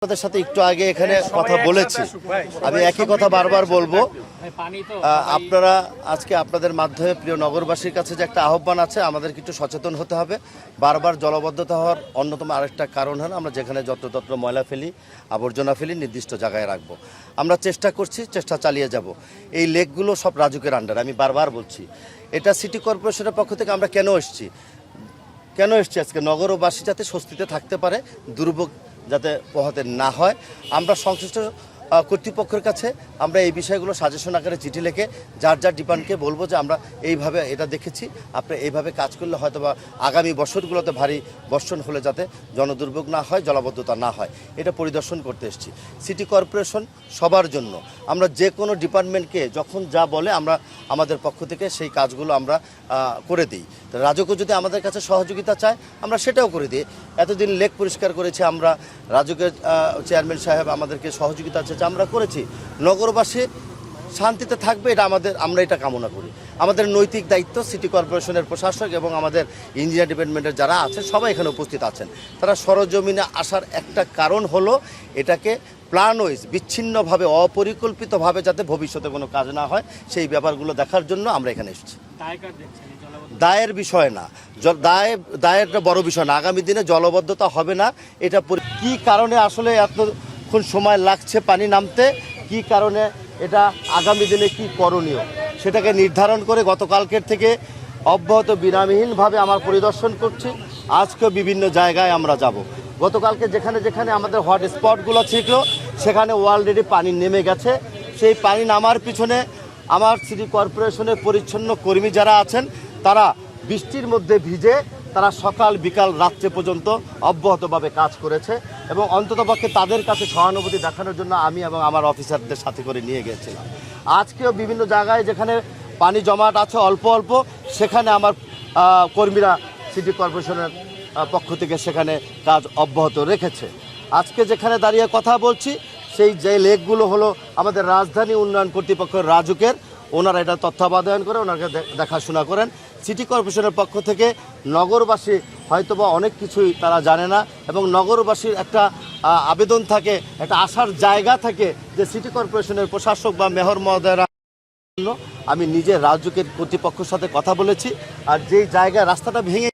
আপনাদের সাথে একটু আগে এখানে কথা বলেছি, আমি একই কথা বারবার বলবো। আপনারা আজকে আপনাদের মাধ্যমে প্রিয় নগরবাসীর কাছে যে একটা আহ্বান আছে, আমাদেরকে একটু সচেতন হতে হবে। বারবার জলবদ্ধতা হওয়ার অন্যতম আরেকটা কারণ হলো আমরা যেখানে যত্রতত্র ময়লা ফেলি, আবর্জনা ফেলি, নির্দিষ্ট জায়গায় রাখবো। আমরা চেষ্টা করছি, চেষ্টা চালিয়ে যাব। এই লেকগুলো সব রাজুকের আন্ডারে, আমি বারবার বলছি। এটা সিটি কর্পোরেশনের পক্ষ থেকে আমরা কেন এসেছি আজকে নগরবাসী যাতে স্বস্তিতে থাকতে পারে, দুর্ভোগ যাতে পোহাতে না হয়। আমরা সংশ্লিষ্ট কর্তৃপক্ষের কাছে আমরা এই বিষয়গুলো সাজেশন আকারে চিঠি লিখে যার ডিপার্টমেন্টকে বলবো যে আমরা এইভাবে এটা দেখেছি, আপনি এইভাবে কাজ করলে হয়তো বা আগামী বছরগুলোতে ভারী বর্ষণ হলে যাতে জনদুর্ভোগ না হয়, জলাবদ্ধতা না হয়, এটা পরিদর্শন করতে এসেছি। সিটি কর্পোরেশন সবার জন্য, আমরা যে কোনো ডিপার্টমেন্টকে যখন যা বলে আমরা আমাদের পক্ষ থেকে সেই কাজগুলো আমরা করে দিই। রাজুকও যদি আমাদের কাছে সহযোগিতা চায় আমরা সেটাও করে দিই। এতদিন লেক পরিষ্কার করেছি আমরা, রাজুকের চেয়ারম্যান সাহেব আমাদেরকে সহযোগিতা চেয়েছে, আমরা করেছি। নগরবাসী শান্তিতে থাকবে, এটা আমরা এটা কামনা করি। আমাদের নৈতিক দায়িত্ব, সিটি কর্পোরেশনের প্রশাসক এবং আমাদের ইঞ্জিনিয়ার ডিপার্টমেন্টের যারা আছেন সবাই এখানে উপস্থিত আছেন। তারা সরজমিনে আসার একটা কারণ হলো এটাকে প্ল্যান ওয়াইজ বিচ্ছিন্নভাবে অপরিকল্পিতভাবে যাতে ভবিষ্যতে কোনো কাজ না হয় সেই ব্যাপারগুলো দেখার জন্য আমরা এখানে এসেছি। দায়ের বিষয় না, দায়ের বড় বিষয় না। আগামী দিনে জলবদ্ধতা হবে না, এটা কি কারণে আসলে এতক্ষণ সময় লাগছে পানি নামতে, কি কারণে এটা আগামী দিনে কি করণীয় সেটাকে নির্ধারণ করে গতকালকের থেকে অব্যাহত বিরামহীনভাবে আমার পরিদর্শন করছি। আজকেও বিভিন্ন জায়গায় আমরা যাব। গতকালকে যেখানে যেখানে আমাদের হট স্পটগুলো ছিল সেখানে অলরেডি পানি নেমে গেছে। সেই পানি নামার পিছনে আমার সিটি কর্পোরেশনের পরিচ্ছন্ন কর্মী যারা আছেন তারা বৃষ্টির মধ্যে ভিজে তারা সকাল বিকাল রাত্রে পর্যন্ত অব্যাহতভাবে কাজ করেছে এবং অন্ততপক্ষে তাদের কাছে সহানুভূতি দেখানোর জন্য আমি এবং আমার অফিসারদের সাথে করে নিয়ে গিয়েছিলাম। আজকেও বিভিন্ন জায়গায় যেখানে পানি জমাট আছে অল্প অল্প, সেখানে আমার কর্মীরা সিটি কর্পোরেশনের পক্ষ থেকে সেখানে কাজ অব্যাহত রেখেছে। আজকে যেখানে দাঁড়িয়ে কথা বলছি সেই যে লেকগুলো হলো আমাদের রাজধানী উন্নয়ন কর্তৃপক্ষের রাজুকের, ওনারা এটা তত্ত্বাবধান করে ওনাকে দেখাশোনা করেন। সিটি কর্পোরেশনের পক্ষ থেকে নগরবাসী হয়তোবা অনেক কিছুই তারা জানে না এবং নগরবাসীর একটা আবেদন থাকে, একটা আসার জায়গা থাকে যে সিটি কর্পোরেশনের প্রশাসক বা মেয়র মহোদয়রা। আমি নিজে রাজুকের কর্তৃপক্ষের সাথে কথা বলেছি, আর যেই জায়গায় রাস্তাটা ভেঙে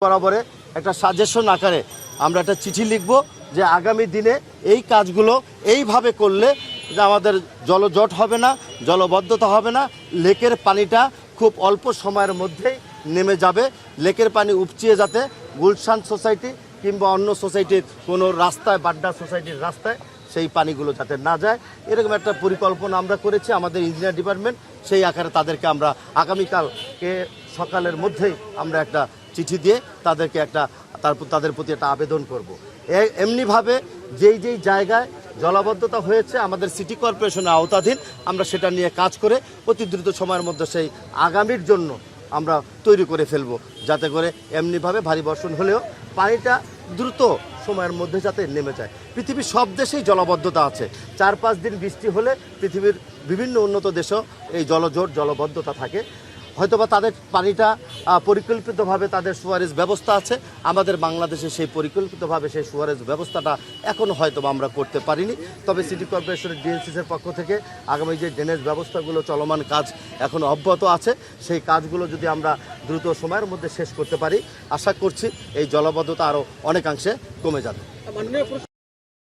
বরাবরে একটা সাজেশন আকারে আমরা একটা চিঠি লিখব যে আগামী দিনে এই কাজগুলো এইভাবে করলে যে আমাদের জলজট হবে না, জলবদ্ধতা হবে না, লেকের পানিটা খুব অল্প সময়ের মধ্যেই নেমে যাবে। লেকের পানি উপচিয়ে যাতে গুলশান সোসাইটি কিংবা অন্য সোসাইটির কোনো রাস্তায়, বাড্ডা সোসাইটির রাস্তায় সেই পানিগুলো যাতে না যায়, এরকম একটা পরিকল্পনা আমরা করেছি আমাদের ইঞ্জিনিয়ার ডিপার্টমেন্ট। সেই আকারে তাদেরকে আমরা আগামীকালকে সকালের মধ্যেই আমরা একটা চিঠি দিয়ে তাদেরকে তাদের প্রতি একটা আবেদন করব। এমনিভাবে যেই জায়গায় জলাবদ্ধতা হয়েছে আমাদের সিটি কর্পোরেশনের আওতাধীন আমরা সেটা নিয়ে কাজ করে অতি দ্রুত সময়ের মধ্যে সেই আগামীর জন্য আমরা তৈরি করে ফেলবো, যাতে করে এমনিভাবে ভারী বর্ষণ হলেও পানিটা দ্রুত সময়ের মধ্যে যাতে নেমে যায়। পৃথিবীর সব দেশেই জলবদ্ধতা আছে। 4-5 দিন বৃষ্টি হলে পৃথিবীর বিভিন্ন উন্নত দেশেও এই জলবদ্ধতা থাকে। হয়তোবা তাদের পানিটা পরিকল্পিতভাবে তাদের সুয়ারেজ ব্যবস্থা আছে, আমাদের বাংলাদেশে সেই পরিকল্পিতভাবে সেই সুয়ারেজ ব্যবস্থাটা এখনও হয়তো আমরা করতে পারিনি। তবে সিটি কর্পোরেশনের ডিএনসিসির পক্ষ থেকে আগামী যে ড্রেনেজ ব্যবস্থাগুলো চলমান কাজ এখনও অব্যাহত আছে, সেই কাজগুলো যদি আমরা দ্রুত সময়ের মধ্যে শেষ করতে পারি, আশা করছি এই জলবদ্ধতা আরও অনেকাংশে কমে যাবে।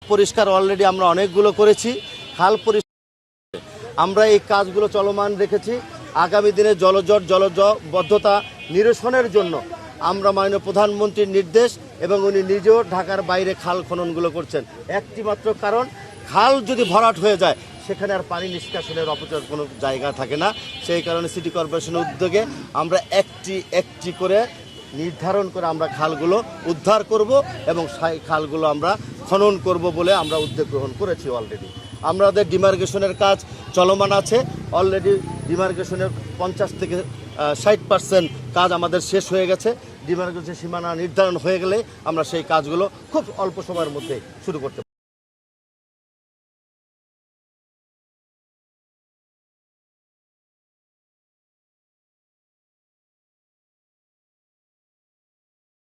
পরিষ্কার অলরেডি আমরা অনেকগুলো করেছি। খাল পরিষ্কার আমরা এই কাজগুলো চলমান রেখেছি। আগামী দিনে জলবদ্ধতা নিরসনের জন্য আমরা মাননীয় প্রধানমন্ত্রীর নির্দেশ এবং উনি নিজেও ঢাকার বাইরে খাল খননগুলো করছেন। একটি মাত্র কারণ, খাল যদি ভরাট হয়ে যায় সেখানে আর পানি নিষ্কাশনের অপচয় কোনো জায়গা থাকে না। সেই কারণে সিটি কর্পোরেশনের উদ্যোগে আমরা একটি করে নির্ধারণ করে আমরা খালগুলো উদ্ধার করব এবং সেই খালগুলো আমরা খনন করব বলে আমরা উদ্যোগ গ্রহণ করেছি। অলরেডি আমাদের ডিমার্কেশনের কাজ চলমান আছে। অলরেডি ডিমার্কেশনের 50 থেকে 60% কাজ আমাদের শেষ হয়ে গেছে। ডিমার্কেশনের সীমানা নির্ধারণ হয়ে গেলে আমরা সেই কাজগুলো খুব অল্প সময়ের মধ্যে শুরু করতে পারি।